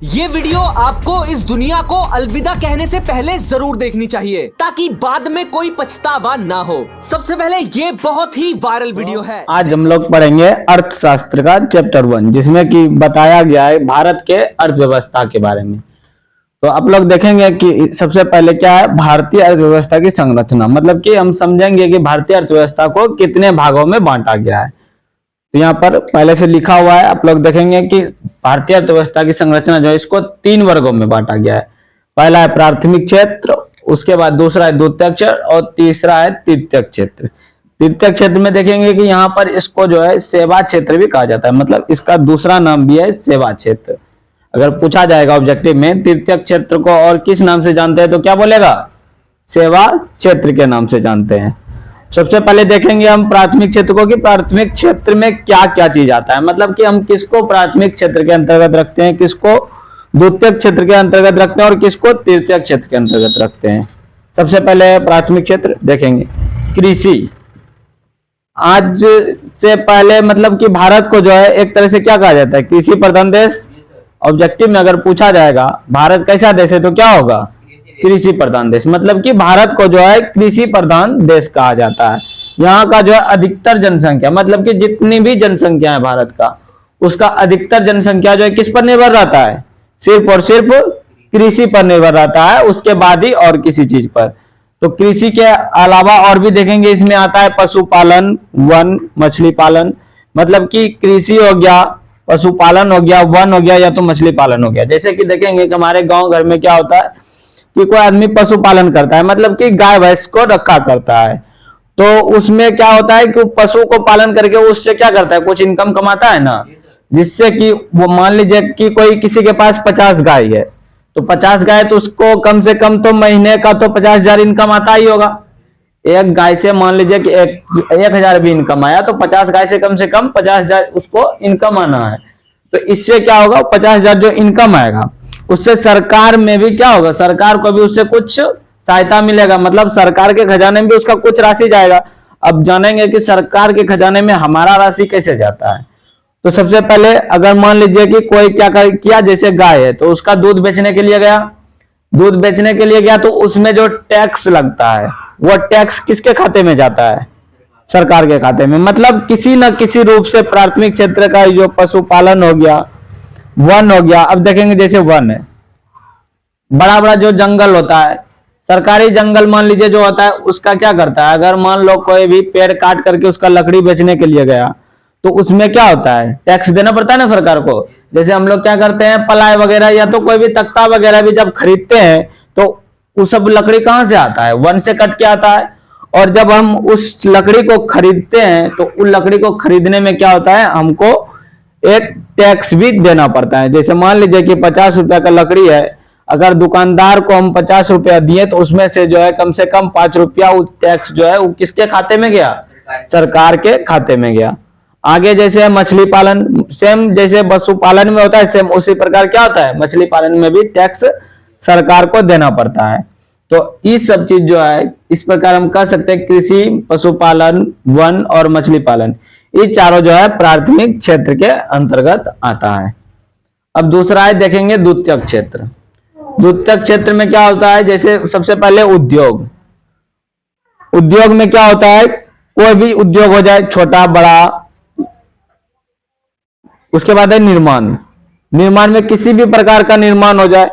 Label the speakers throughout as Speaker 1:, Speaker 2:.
Speaker 1: ये वीडियो आपको इस दुनिया को अलविदा कहने से पहले जरूर देखनी चाहिए ताकि बाद में कोई पछतावा ना हो। सबसे पहले ये बहुत ही वायरल वीडियो है।
Speaker 2: आज हम लोग पढ़ेंगे अर्थशास्त्र का चैप्टर 1, जिसमें कि बताया गया है भारत के अर्थव्यवस्था के बारे में। तो आप लोग देखेंगे कि सबसे पहले क्या है भारतीय अर्थव्यवस्था की संरचना, मतलब कि हम समझेंगे कि भारतीय अर्थव्यवस्था को कितने भागों में बांटा गया है। तो यहाँ पर पहले से लिखा हुआ है, आप लोग देखेंगे कि भारतीय अर्थव्यवस्था की संरचना जो है इसको 3 वर्गों में बांटा गया है। पहला है प्राथमिक क्षेत्र, उसके बाद दूसरा है द्वितीयक क्षेत्र और तीसरा है तृतीयक क्षेत्र। तृतीयक क्षेत्र में देखेंगे कि यहाँ पर इसको जो है सेवा क्षेत्र भी कहा जाता है, मतलब इसका दूसरा नाम भी है सेवा क्षेत्र। अगर पूछा जाएगा ऑब्जेक्टिव में तृतीयक क्षेत्र को और किस नाम से जानते हैं तो क्या बोलेगा, सेवा क्षेत्र के नाम से जानते हैं। सबसे पहले देखेंगे हम प्राथमिक क्षेत्र को कि प्राथमिक क्षेत्र में क्या क्या चीज आता है, मतलब कि हम किसको प्राथमिक क्षेत्र के अंतर्गत रखते हैं, किसको द्वितीयक क्षेत्र के अंतर्गत रखते हैं और किसको तृतीयक क्षेत्र के अंतर्गत रखते हैं। सबसे पहले प्राथमिक क्षेत्र देखेंगे कृषि। आज से पहले मतलब कि भारत को जो है एक तरह से क्या कहा जाता है, कृषि प्रधान देश। ऑब्जेक्टिव में अगर पूछा जाएगा भारत कैसा देश है तो क्या होगा, कृषि प्रधान देश। मतलब कि भारत को जो है कृषि प्रधान देश कहा जाता है। यहाँ का जो है अधिकतर जनसंख्या, मतलब कि जितनी भी जनसंख्या है भारत का, उसका अधिकतर जनसंख्या जो है किस पर निर्भर रहता है, सिर्फ और सिर्फ कृषि पर निर्भर रहता है, उसके बाद ही और किसी चीज पर। तो कृषि के अलावा और भी देखेंगे इसमें आता है पशुपालन, वन, मछली पालन। मतलब कि कृषि हो गया, पशुपालन हो गया, वन हो गया या तो मछली पालन हो गया। जैसे कि देखेंगे कि हमारे गांव घर में क्या होता है कि कोई आदमी पशुपालन करता है, मतलब कि गाय भैंस को रखा करता है। तो उसमें क्या होता है कि पशु को पालन करके उससे क्या करता है, कुछ इनकम कमाता है ना, जिससे कि वो मान लीजिए कि कोई किसी के पास 50 गाय है, तो 50 गाय तो उसको कम से कम तो महीने का तो 50,000 इनकम आता ही होगा। एक गाय से मान लीजिए कि 1,000 भी इनकम आया तो 50 गाय से कम 50,000 उसको इनकम आना है। तो इससे क्या होगा, 50,000 जो इनकम आएगा उससे सरकार में भी क्या होगा, सरकार को भी उससे कुछ सहायता मिलेगा, मतलब सरकार के खजाने में भी उसका कुछ राशि जाएगा। अब जानेंगे कि सरकार के खजाने में हमारा राशि कैसे जाता है। तो सबसे पहले अगर मान लीजिए कि कोई क्या किया, जैसे गाय है तो उसका दूध बेचने के लिए गया, दूध बेचने के लिए गया तो उसमें जो टैक्स लगता है वो टैक्स किसके खाते में जाता है, सरकार के खाते में। मतलब किसी न किसी रूप से प्राथमिक क्षेत्र का जो पशुपालन हो गया, वन हो गया। अब देखेंगे जैसे वन है, बड़ा बड़ा जो जंगल होता है, सरकारी जंगल मान लीजिए जो होता है, उसका क्या करता है, अगर मान लो कोई भी पेड़ काट करके उसका लकड़ी बेचने के लिए गया तो उसमें क्या होता है, टैक्स देना पड़ता है ना सरकार को। जैसे हम लोग क्या करते हैं, पलाई वगैरह या तो कोई भी तख्ता वगैरह भी जब खरीदते हैं तो वो सब लकड़ी कहाँ से आता है, वन से कट के आता है। और जब हम उस लकड़ी को खरीदते हैं तो उन लकड़ी को खरीदने में क्या होता है, हमको एक टैक्स भी देना पड़ता है। जैसे मान लीजिए कि 50 रुपया का लकड़ी है, अगर दुकानदार को हम 50 रुपया दिए तो उसमें से जो है कम से कम 5 रुपया टैक्स जो है वो किसके खाते में गया, सरकार के खाते में गया। आगे जैसे मछली पालन, सेम जैसे पशुपालन में होता है सेम उसी प्रकार क्या होता है, मछली पालन में भी टैक्स सरकार को देना पड़ता है। तो ये सब चीज जो है इस प्रकार हम कह सकते हैं कृषि, पशुपालन, वन और मछली पालन, ये चारों जो है प्राथमिक क्षेत्र के अंतर्गत आता है। अब दूसरा है देखेंगे द्वितीयक क्षेत्र। द्वितीयक क्षेत्र में क्या होता है, जैसे सबसे पहले उद्योग। उद्योग में क्या होता है, कोई भी उद्योग हो जाए छोटा बड़ा। उसके बाद है निर्माण। निर्माण में किसी भी प्रकार का निर्माण हो जाए,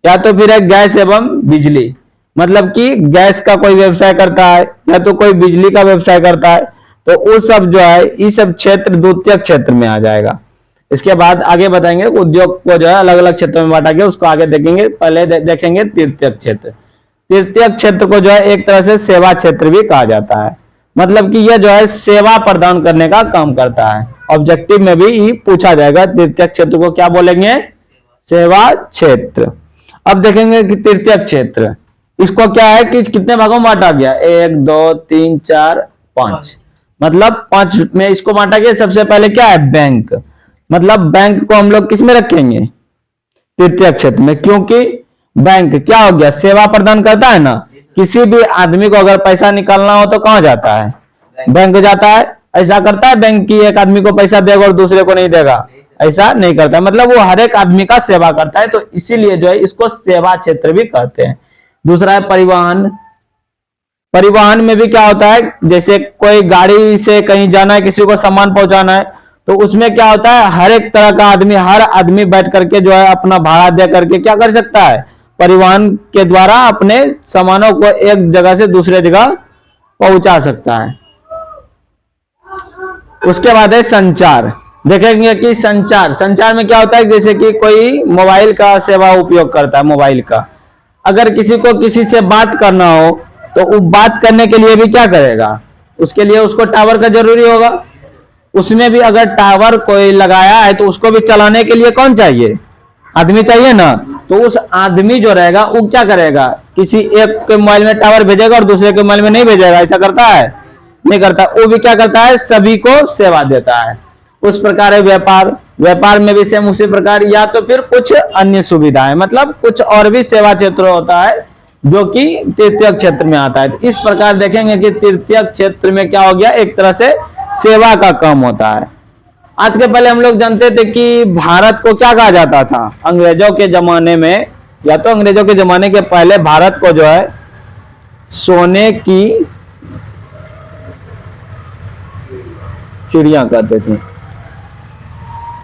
Speaker 2: या तो फिर है गैस एवं बिजली, मतलब कि गैस का कोई व्यवसाय करता है या तो कोई बिजली का व्यवसाय करता है, तो वो सब जो है ये सब क्षेत्र द्वितीयक क्षेत्र में आ जाएगा। इसके बाद आगे बताएंगे उद्योग को जो है अलग अलग क्षेत्रों में बांटा गया, उसको आगे देखेंगे। पहले देखेंगे तृतीयक क्षेत्र। तृतीयक क्षेत्र को जो है एक तरह से सेवा क्षेत्र भी कहा जाता है, मतलब कि यह जो है सेवा प्रदान करने का काम करता है। ऑब्जेक्टिव में भी पूछा जाएगा तृतीयक क्षेत्र को क्या बोलेंगे, सेवा क्षेत्र। अब देखेंगे कि तृतीयक क्षेत्र इसको क्या है कि कितने भागों में बांटा गया, 1 2 3 4 5, मतलब 5 में इसको बांटा गया। सबसे पहले क्या है, बैंक। मतलब बैंक को हम लोग किस में रखेंगे, तृतीयक क्षेत्र में, क्योंकि बैंक क्या हो गया, सेवा प्रदान करता है ना। किसी भी आदमी को अगर पैसा निकालना हो तो कहां जाता है, बैंक जाता है। ऐसा करता है बैंक की एक आदमी को पैसा देगा और दूसरे को नहीं देगा, ऐसा नहीं करता है, मतलब वो हर एक आदमी का सेवा करता है, तो इसीलिए जो है इसको सेवा क्षेत्र भी कहते हैं। दूसरा है परिवहन। परिवहन में भी क्या होता है, जैसे कोई गाड़ी से कहीं जाना है, किसी को सामान पहुंचाना है, तो उसमें क्या होता है, हर एक तरह का आदमी, हर आदमी बैठ करके जो है अपना भाड़ा दे करके क्या कर सकता है, परिवहन के द्वारा अपने सामानों को एक जगह से दूसरे जगह पहुंचा सकता है। उसके बाद है संचार। देखेंगे कि संचार में क्या होता है, जैसे कि कोई मोबाइल का सेवा उपयोग करता है, मोबाइल का, अगर किसी को किसी से बात करना हो तो वो बात करने के लिए भी क्या करेगा, उसके लिए उसको टावर का जरूरी होगा। उसमें भी अगर टावर कोई लगाया है तो उसको भी चलाने के लिए कौन चाहिए, आदमी चाहिए ना। तो उस आदमी जो रहेगा वो क्या करेगा, किसी एक के मोबाइल में टावर भेजेगा और दूसरे के मोबाइल में नहीं भेजेगा, ऐसा करता है, नहीं करता। वो भी क्या करता है, सभी को सेवा देता है। उस प्रकार है व्यापार। व्यापार में भी सेम उसी प्रकार, या तो फिर कुछ अन्य सुविधाएं, मतलब कुछ और भी सेवा क्षेत्र होता है जो कि तृतीय क्षेत्र में आता है। तो इस प्रकार देखेंगे कि तृतीय क्षेत्र में क्या हो गया, एक तरह से सेवा का काम होता है। आज के पहले हम लोग जानते थे कि भारत को क्या कहा जाता था, अंग्रेजों के जमाने में, या तो अंग्रेजों के जमाने के पहले भारत को जो है सोने की चिड़िया कहते थे।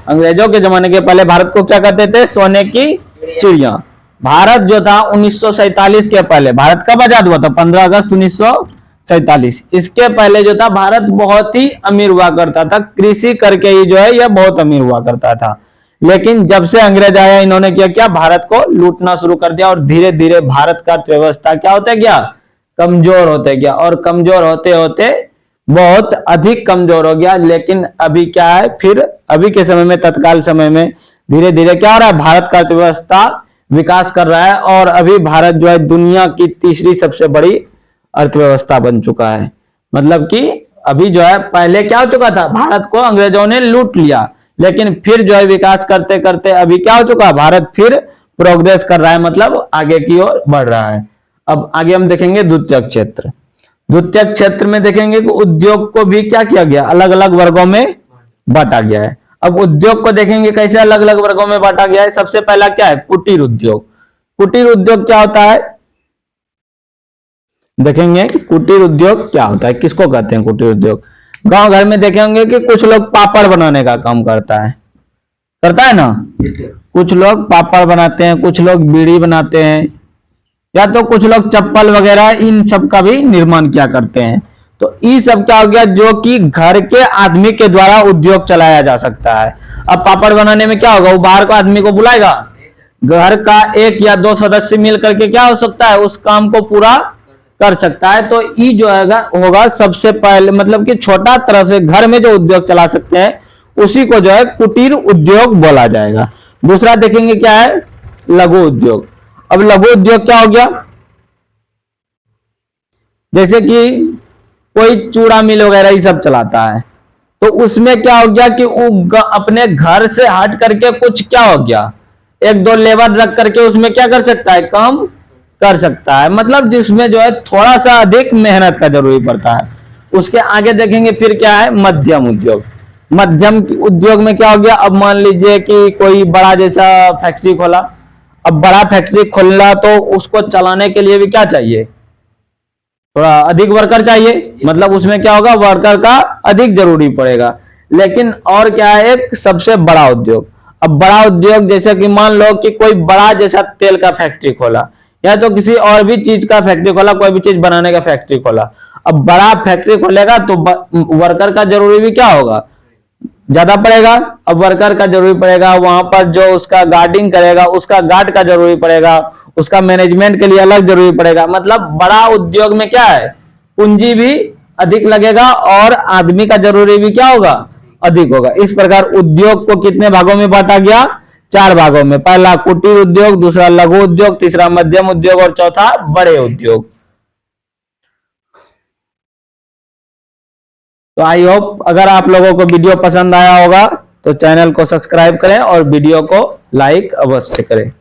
Speaker 2: अंग्रेजों के जमाने के पहले भारत को क्या कहते थे, सोने की चिड़िया। भारत जो था 1947 के पहले, भारत कब आजाद हुआ था, 15 अगस्त 1947। इसके पहले जो था भारत बहुत ही अमीर हुआ करता था, कृषि करके ही जो है यह बहुत अमीर हुआ करता था। लेकिन जब से अंग्रेज आया, इन्होंने क्या किया, भारत को लूटना शुरू कर दिया और धीरे धीरे भारत का अर्थव्यवस्था क्या होता गया, कमजोर होते गया, और कमजोर होते होते बहुत अधिक कमजोर हो गया। लेकिन अभी क्या है, फिर अभी के समय में, तत्काल समय में धीरे धीरे क्या हो रहा है, भारत का अर्थव्यवस्था विकास कर रहा है, और अभी भारत जो है दुनिया की तीसरी सबसे बड़ी अर्थव्यवस्था बन चुका है। मतलब कि अभी जो है, पहले क्या हो चुका था, भारत को अंग्रेजों ने लूट लिया, लेकिन फिर जो है विकास करते करते अभी क्या हो चुका है, भारत फिर प्रोग्रेस कर रहा है, मतलब आगे की ओर बढ़ रहा है। अब आगे हम देखेंगे द्वितीय क्षेत्र। द्वितीय क्षेत्र में देखेंगे कि उद्योग को भी क्या किया गया, अलग अलग वर्गों में बांटा गया है। अब उद्योग को देखेंगे कैसे अलग अलग वर्गों में बांटा गया है। सबसे पहला क्या है, कुटीर उद्योग। कुटीर उद्योग क्या होता है, देखेंगे कि कुटीर उद्योग क्या होता है, किसको कहते हैं कुटीर उद्योग। गांव घर में देखेंगे कि कुछ लोग पापड़ बनाने का काम करता है ना, कुछ लोग पापड़ बनाते हैं, कुछ लोग बीड़ी बनाते हैं, या तो कुछ लोग चप्पल वगैरह इन सब का भी निर्माण क्या करते हैं। तो ये सब क्या हो गया, जो कि घर के आदमी के द्वारा उद्योग चलाया जा सकता है। अब पापड़ बनाने में क्या होगा, वो बाहर का आदमी को बुलाएगा, घर का एक या दो सदस्य मिल करके क्या हो सकता है, उस काम को पूरा कर सकता है। तो ये जो होगा सबसे पहले, मतलब कि छोटा तरह से घर में जो उद्योग चला सकते हैं उसी को जो है कुटीर उद्योग बोला जाएगा। दूसरा देखेंगे क्या है, लघु उद्योग। अब लघु उद्योग क्या हो गया, जैसे कि कोई चूड़ा मिल वगैरह ये सब चलाता है, तो उसमें क्या हो गया कि वो अपने घर से हट करके कुछ क्या हो गया, एक दो लेबर रख करके उसमें क्या कर सकता है, काम कर सकता है, मतलब जिसमें जो है थोड़ा सा अधिक मेहनत का जरूरी पड़ता है। उसके आगे देखेंगे फिर क्या है, मध्यम उद्योग। मध्यम उद्योग में क्या हो गया, अब मान लीजिए कि कोई बड़ा जैसा फैक्ट्री खोला। अब बड़ा फैक्ट्री खोलना तो उसको चलाने के लिए भी क्या चाहिए, थोड़ा अधिक वर्कर चाहिए, मतलब उसमें क्या होगा, वर्कर का अधिक जरूरी पड़ेगा। लेकिन और क्या है, एक सबसे बड़ा उद्योग। अब बड़ा उद्योग जैसे कि मान लो कि कोई बड़ा जैसा तेल का फैक्ट्री खोला, या तो किसी और भी चीज का फैक्ट्री खोला, कोई भी चीज बनाने का फैक्ट्री खोला। अब बड़ा फैक्ट्री खोलेगा तो वर्कर का जरूरी भी क्या होगा, ज्यादा पड़ेगा। अब वर्कर का जरूरी पड़ेगा, वहां पर जो उसका गार्डिंग करेगा उसका गार्ड का जरूरी पड़ेगा, उसका मैनेजमेंट के लिए अलग जरूरी पड़ेगा। मतलब बड़ा उद्योग में क्या है, पूंजी भी अधिक लगेगा और आदमी का जरूरी भी क्या होगा, अधिक होगा। इस प्रकार उद्योग को कितने भागों में बांटा गया, 4 भागों में। पहला कुटीर उद्योग, दूसरा लघु उद्योग, तीसरा मध्यम उद्योग और चौथा बड़े उद्योग। तो आई होप अगर आप लोगों को वीडियो पसंद आया होगा तो चैनल को सब्सक्राइब करें और वीडियो को लाइक अवश्य करें।